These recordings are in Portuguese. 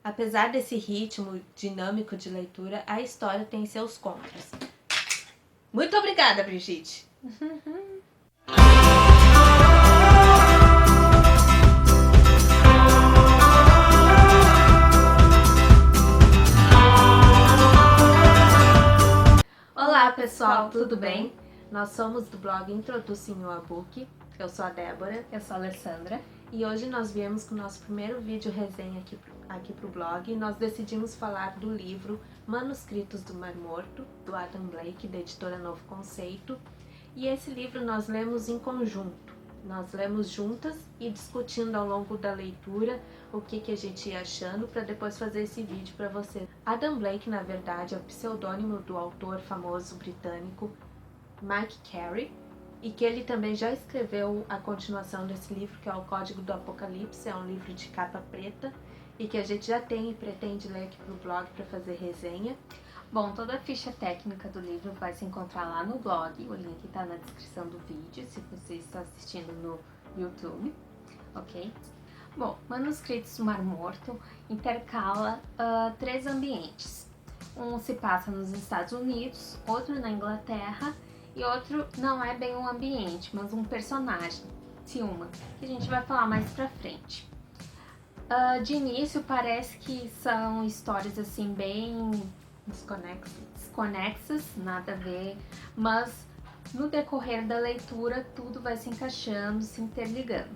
Apesar desse ritmo dinâmico de leitura, a história tem seus contras. Muito obrigada, Brigitte! Olá pessoal, tudo bem? Nós somos do blog Introducing a Book. Eu sou a Débora. Eu sou a Alessandra. E hoje nós viemos com o nosso primeiro vídeo resenha aqui pro blog. Nós decidimos falar do livro Manuscritos do Mar Morto, do Adam Blake, da editora Novo Conceito. E esse livro nós lemos em conjunto. Nós lemos juntas e discutindo ao longo da leitura o que a gente ia achando para depois fazer esse vídeo para você. Adam Blake, na verdade, é o pseudônimo do autor famoso britânico Mike Carey, e que ele também já escreveu a continuação desse livro, que é o Código do Apocalipse. É um livro de capa preta e que a gente já tem e pretende ler aqui pro blog para fazer resenha. Bom, toda a ficha técnica do livro vai se encontrar lá no blog, o link está na descrição do vídeo, se você está assistindo no YouTube, ok? Bom, Manuscritos do Mar Morto intercala 3 ambientes. Um se passa nos Estados Unidos, outro na Inglaterra e outro não é bem um ambiente, mas um personagem, Tilma, que a gente vai falar mais pra frente. De início parece que são histórias assim bem desconexas, nada a ver, mas no decorrer da leitura tudo vai se encaixando, se interligando.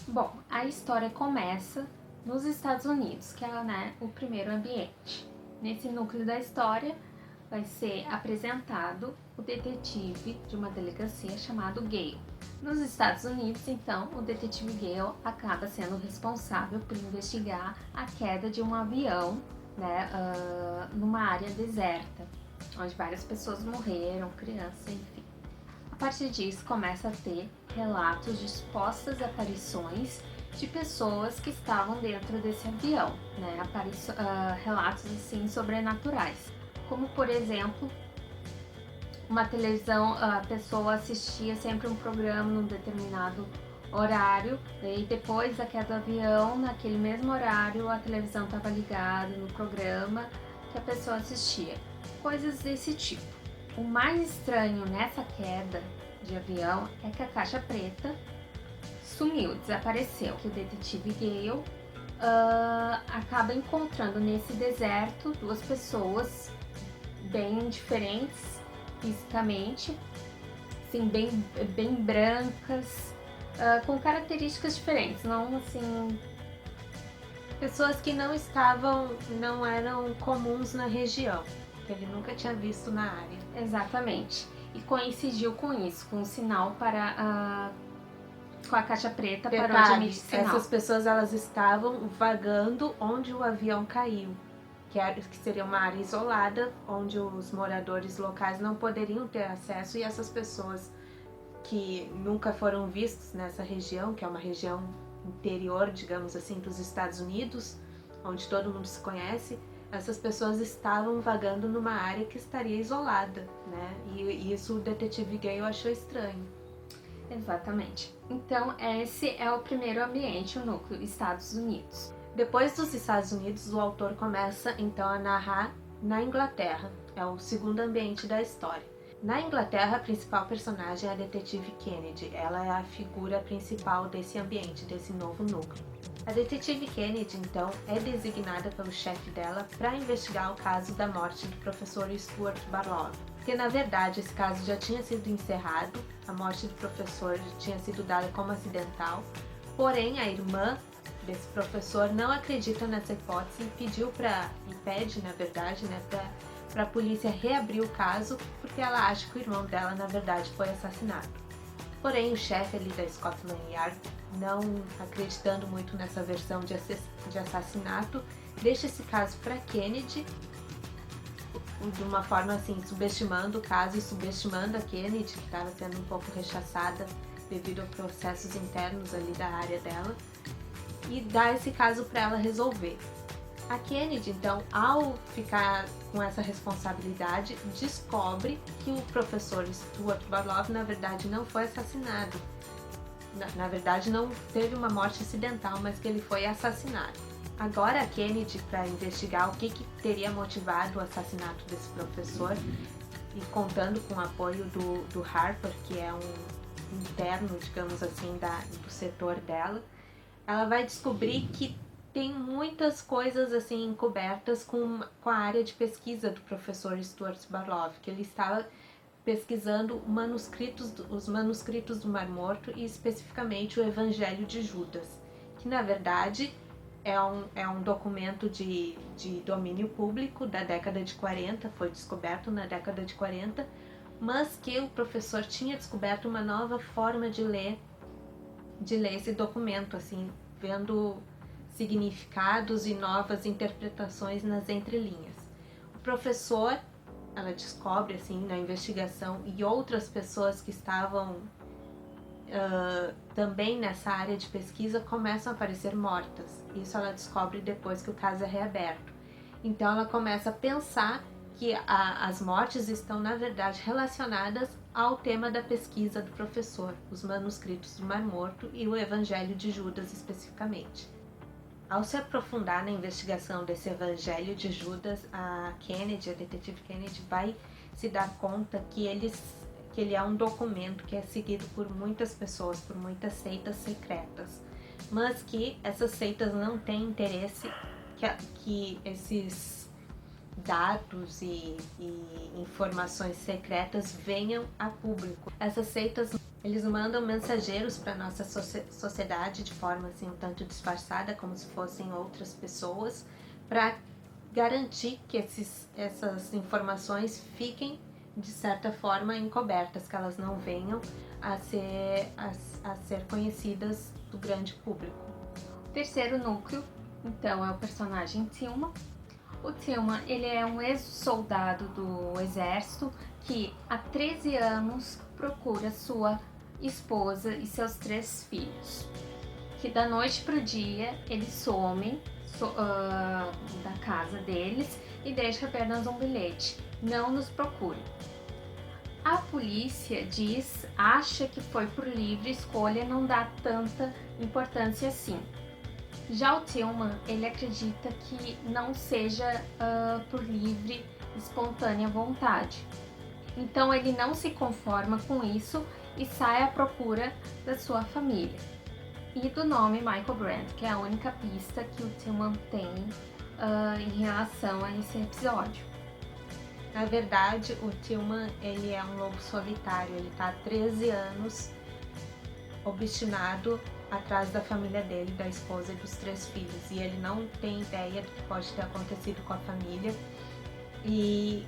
Bom, a história começa nos Estados Unidos, que é, né, o primeiro ambiente. Nesse núcleo da história vai ser apresentado o detetive de uma delegacia chamado Gale. Nos Estados Unidos, então, o detetive Gale acaba sendo responsável por investigar a queda de um avião, né, numa área deserta, onde várias pessoas morreram, crianças, enfim. A partir disso, começa a ter relatos de supostas aparições de pessoas que estavam dentro desse avião, né, relatos assim sobrenaturais. Como, por exemplo, uma televisão, a pessoa assistia sempre um programa num determinado horário, e depois da queda do avião, naquele mesmo horário, a televisão estava ligada no programa que a pessoa assistia. Coisas desse tipo. O mais estranho nessa queda de avião é que a caixa preta sumiu, desapareceu. Que o detetive Gale acaba encontrando nesse deserto 2 pessoas bem diferentes fisicamente, assim, bem brancas, com características diferentes, não assim... Pessoas que não eram comuns na região, que ele nunca tinha visto na área. Exatamente. E coincidiu com isso, com o sinal para com a caixa preta parou de emitir sinal. Essas pessoas elas estavam vagando onde o avião caiu, que seria uma área isolada, onde os moradores locais não poderiam ter acesso, e essas pessoas que nunca foram vistos nessa região, que é uma região interior, digamos assim, dos Estados Unidos, onde todo mundo se conhece, essas pessoas estavam vagando numa área que estaria isolada, né? E isso o detetive Gale achou estranho. Exatamente. Então esse é o primeiro ambiente, o núcleo, Estados Unidos. Depois dos Estados Unidos, o autor começa então a narrar na Inglaterra, é o segundo ambiente da história. Na Inglaterra, a principal personagem é a detetive Kennedy, ela é a figura principal desse ambiente, desse novo núcleo. A detetive Kennedy, então, é designada pelo chefe dela para investigar o caso da morte do professor Stuart Barlow, porque na verdade esse caso já tinha sido encerrado, a morte do professor tinha sido dada como acidental, porém a irmã desse professor não acredita nessa hipótese e pede, na verdade, né, para a polícia reabrir o caso, porque ela acha que o irmão dela, na verdade, foi assassinado. Porém, o chefe ali da Scotland Yard, não acreditando muito nessa versão de assassinato, deixa esse caso para Kennedy, de uma forma assim, subestimando o caso e subestimando a Kennedy, que estava sendo um pouco rechaçada devido a processos internos ali da área dela, e dá esse caso para ela resolver. A Kennedy, então, ao ficar com essa responsabilidade, descobre que o professor Stuart Barlow, na verdade, não foi assassinado. Na verdade, não teve uma morte acidental, mas que ele foi assassinado. Agora a Kennedy, para investigar o que teria motivado o assassinato desse professor, e contando com o apoio do Harper, que é um interno, digamos assim, do setor dela, ela vai descobrir que tem muitas coisas assim encobertas com a área de pesquisa do professor Stuart Barlow, que ele estava pesquisando os manuscritos do Mar Morto e especificamente o Evangelho de Judas, que na verdade é um documento de domínio público da década de 40, foi descoberto na década de 40, mas que o professor tinha descoberto uma nova forma de ler esse documento, assim, vendo significados e novas interpretações nas entrelinhas. O professor, ela descobre, assim, na investigação, e outras pessoas que estavam também nessa área de pesquisa começam a aparecer mortas. Isso ela descobre depois que o caso é reaberto. Então ela começa a pensar que as mortes estão, na verdade, relacionadas ao tema da pesquisa do professor, os manuscritos do Mar Morto e o Evangelho de Judas especificamente. Ao se aprofundar na investigação desse Evangelho de Judas, a detetive Kennedy, vai se dar conta que ele é um documento que é seguido por muitas pessoas, por muitas seitas secretas, mas que essas seitas não têm interesse que esses dados e informações secretas venham a público. Essas seitas, eles mandam mensageiros para nossa sociedade de forma assim um tanto disfarçada, como se fossem outras pessoas, para garantir que essas informações fiquem de certa forma encobertas, que elas não venham a ser conhecidas do grande público. O terceiro núcleo, então, é o personagem Tillman. O Tillman, ele é um ex-soldado do exército que há 13 anos procura sua esposa e seus 3 filhos, que da noite para o dia eles somem da casa deles e deixa apenas um bilhete: não nos procure. A polícia acha que foi por livre escolha e não dá tanta importância assim. Já o Tillman, ele acredita que não seja por livre, espontânea vontade. Então ele não se conforma com isso e sai à procura da sua família e do nome Michael Brand, que é a única pista que o Tillman tem em relação a esse episódio. Na verdade, o Tillman, ele é um lobo solitário, ele está há 13 anos obstinado atrás da família dele, da esposa e dos 3 filhos, e ele não tem ideia do que pode ter acontecido com a família. E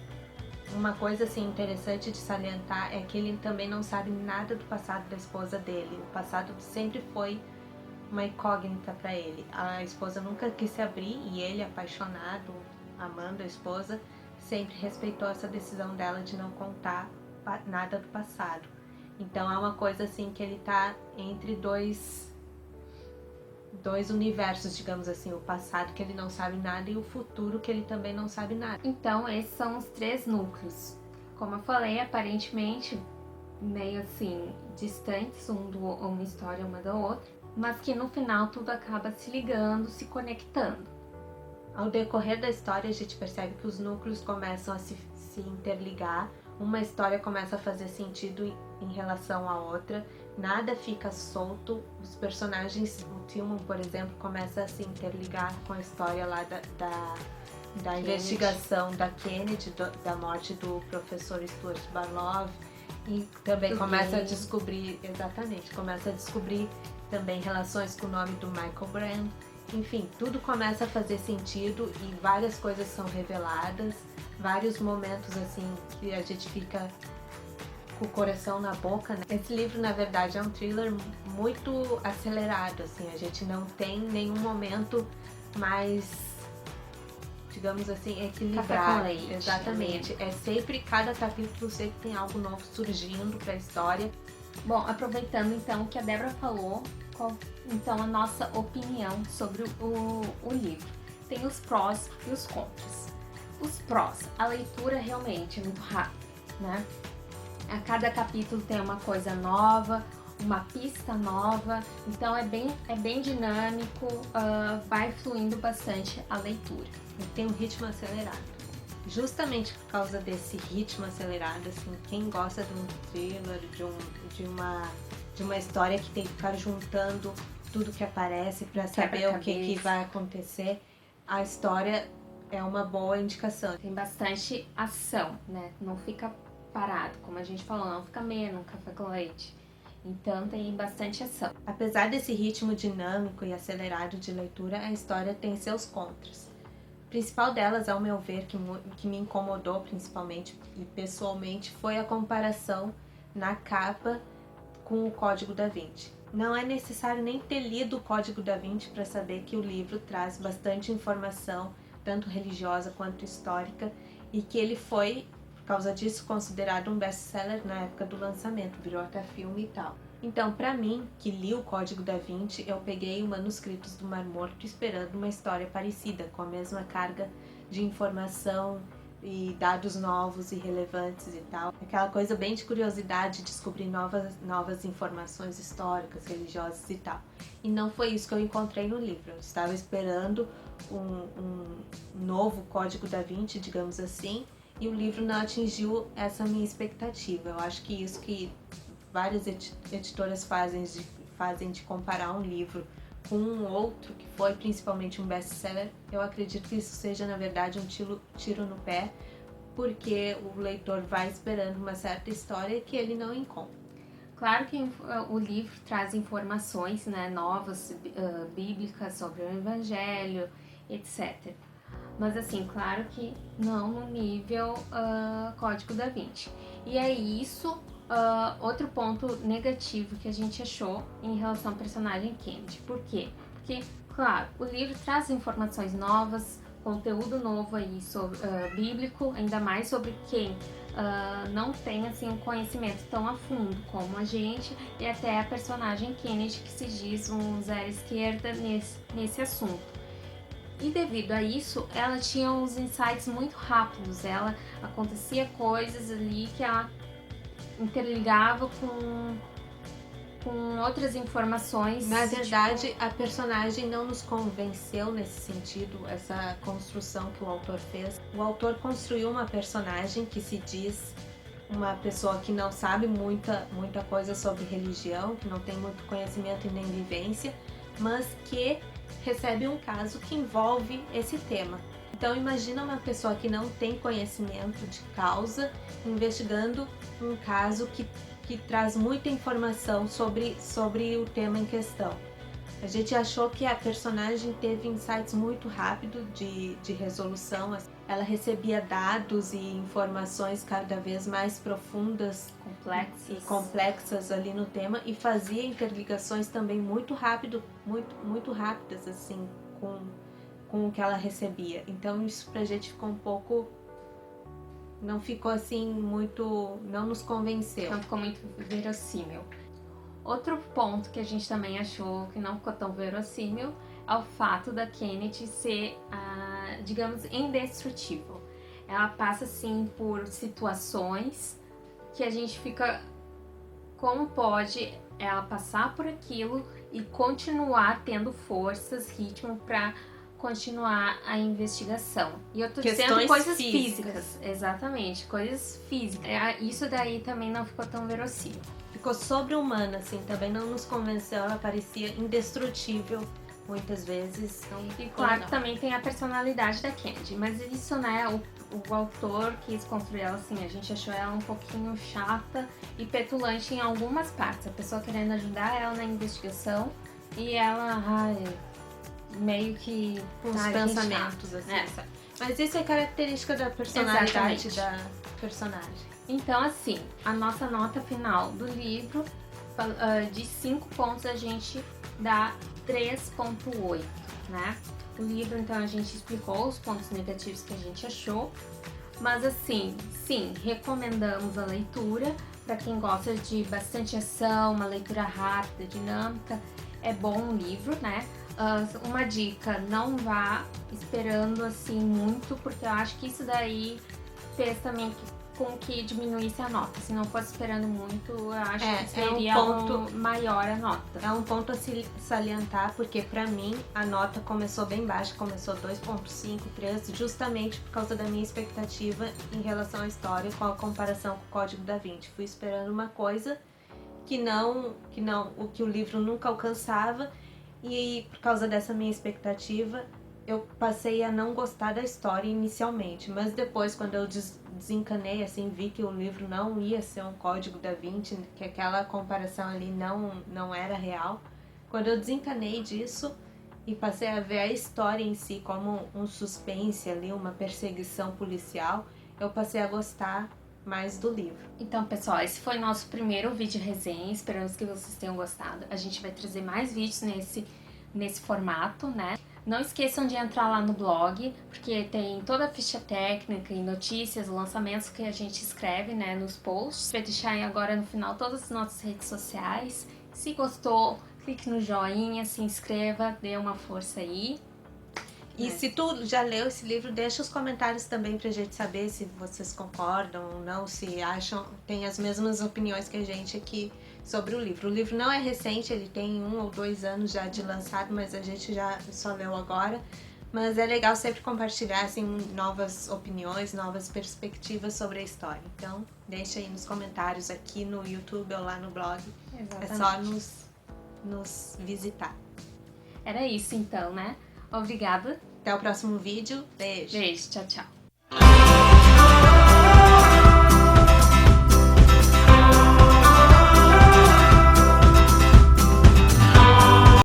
uma coisa assim interessante de salientar é que ele também não sabe nada do passado da esposa dele. O passado sempre foi uma incógnita para ele. A esposa nunca quis se abrir e ele, apaixonado, amando a esposa, sempre respeitou essa decisão dela de não contar nada do passado. Então é uma coisa assim que ele tá entre dois universos, digamos assim, o passado que ele não sabe nada e o futuro que ele também não sabe nada. Então esses são os 3 núcleos. Como eu falei, aparentemente meio assim distantes uma história uma da outra, mas que no final tudo acaba se ligando, se conectando. Ao decorrer da história a gente percebe que os núcleos começam a se interligar, uma história começa a fazer sentido em relação à outra, nada fica solto, os personagens, o Tillman, por exemplo, começa a se interligar com a história lá da investigação da Kennedy, da morte do professor Stuart Barlow, e também começa a descobrir também relações com o nome do Michael Brand. Enfim, tudo começa a fazer sentido e várias coisas são reveladas, vários momentos assim que a gente fica com o coração na boca, né? Esse livro, na verdade, é um thriller muito acelerado, assim, a gente não tem nenhum momento mais, digamos assim, equilibrado. Exatamente. É sempre, cada capítulo sempre tem algo novo surgindo para a história. Bom, aproveitando então o que a Débora falou, qual então a nossa opinião sobre o livro? Tem os prós e os contras. Os prós, a leitura realmente é muito rápida, né? A cada capítulo tem uma coisa nova, uma pista nova, então é bem dinâmico, vai fluindo bastante a leitura. E tem um ritmo acelerado. Justamente por causa desse ritmo acelerado, assim, quem gosta de um thriller, de uma história que tem que ficar juntando tudo que aparece para saber o que vai acontecer, a história é uma boa indicação. Tem bastante ação, né? Não fica parado, como a gente falou, não fica meio num café com leite. Então tem bastante ação. Apesar desse ritmo dinâmico e acelerado de leitura, a história tem seus contras. O principal delas, ao meu ver, que me incomodou principalmente e pessoalmente, foi a comparação na capa com o Código da Vinci. Não é necessário nem ter lido o Código da Vinci para saber que o livro traz bastante informação, tanto religiosa quanto histórica, e que ele foi, por causa disso, considerado um best-seller na época do lançamento, virou até filme e tal. Então, para mim, que li o Código da Vinci, eu peguei o Manuscritos do Mar Morto esperando uma história parecida, com a mesma carga de informação e dados novos e relevantes e tal. Aquela coisa bem de curiosidade, descobrir novas informações históricas, religiosas e tal. E não foi isso que eu encontrei no livro. Eu estava esperando um novo Código da Vinci, digamos assim, e o livro não atingiu essa minha expectativa. Eu acho que isso que várias editoras fazem de comparar um livro com um outro, que foi principalmente um best-seller, eu acredito que isso seja, na verdade, um tiro no pé, porque o leitor vai esperando uma certa história que ele não encontra. Claro que o livro traz informações, né, novas, bíblicas sobre o Evangelho, etc. Mas assim, claro que não no nível Código da Vinci. E é isso. Outro ponto negativo que a gente achou em relação ao personagem Kennedy. Por quê? Porque, claro, o livro traz informações novas, conteúdo novo aí sobre, bíblico, ainda mais sobre quem não tem assim, um conhecimento tão a fundo como a gente, e até a personagem Kennedy, que se diz um zero esquerda nesse assunto. E devido a isso, ela tinha uns insights muito rápidos, acontecia coisas ali que ela interligava com outras informações. Na verdade, a personagem não nos convenceu nesse sentido, essa construção que o autor fez. O autor construiu uma personagem que se diz uma pessoa que não sabe muita coisa sobre religião, que não tem muito conhecimento e nem vivência, mas que recebe um caso que envolve esse tema. Então imagina uma pessoa que não tem conhecimento de causa investigando um caso que traz muita informação sobre o tema em questão. A gente achou que a personagem teve insights muito rápidos de resolução. Ela recebia dados e informações cada vez mais profundas e complexas ali no tema e fazia interligações também muito rápido, muito rápidas assim com o que ela recebia. Então isso pra gente ficou um pouco... não ficou assim muito... não nos convenceu. Não ficou muito verossímil. Outro ponto que a gente também achou que não ficou tão verossímil é o fato da Kennedy ser, digamos, indestrutível. Ela passa assim por situações que a gente fica... como pode ela passar por aquilo e continuar tendo forças, ritmo para continuar a investigação. E eu tô dizendo coisas físicas. Exatamente, coisas físicas. Isso daí também não ficou tão verossímil. Ficou sobre-humana, assim, também não nos convenceu, ela parecia indestrutível muitas vezes. Então, e claro que também tem a personalidade da Kennedy, mas isso, né, o autor quis construir ela assim, a gente achou ela um pouquinho chata e petulante em algumas partes, a pessoa querendo ajudar ela na investigação e ela, meio que uns pensamentos assim, sabe? Mas isso é característica da personalidade da personagem. Então, assim, a nossa nota final do livro, de 5 pontos, a gente dá 3.8, né? O livro, então, a gente explicou os pontos negativos que a gente achou, mas assim, sim, recomendamos a leitura para quem gosta de bastante ação, uma leitura rápida, dinâmica. É bom o livro, né? Uma dica, não vá esperando assim muito, porque eu acho que isso daí fez também com que diminuísse a nota. Se não fosse esperando muito, eu acho que É um seria ponto maior a nota. É um ponto a se salientar, porque pra mim a nota começou bem baixa, começou 2,5, 3, justamente por causa da minha expectativa em relação à história com a comparação com o Código da Vinci. Fui esperando uma coisa o que o livro nunca alcançava, e por causa dessa minha expectativa eu passei a não gostar da história inicialmente, mas depois, quando eu desencanei, assim, vi que o livro não ia ser um Código da Vinci, que aquela comparação ali não era real. Quando eu desencanei disso e passei a ver a história em si como um suspense ali, uma perseguição policial, eu passei a gostar mais do livro. Então, pessoal, esse foi nosso primeiro vídeo resenha. Esperamos que vocês tenham gostado. A gente vai trazer mais vídeos nesse formato, né? Não esqueçam de entrar lá no blog, porque tem toda a ficha técnica e notícias, lançamentos que a gente escreve, né, nos posts. Vou deixar aí agora no final todas as nossas redes sociais. Se gostou, clique no joinha, se inscreva, dê uma força aí. E se tu já leu esse livro, deixa os comentários também pra gente saber se vocês concordam ou não, se acham, tem as mesmas opiniões que a gente aqui sobre o livro. O livro não é recente, ele tem 1 ou 2 anos já de lançado, mas a gente já só leu agora. Mas é legal sempre compartilhar assim, novas opiniões, novas perspectivas sobre a história. Então, deixa aí nos comentários aqui no YouTube ou lá no blog. Exatamente. É só nos visitar. Era isso então, né? Obrigada. Até o próximo vídeo. Beijo. Beijo, tchau, tchau.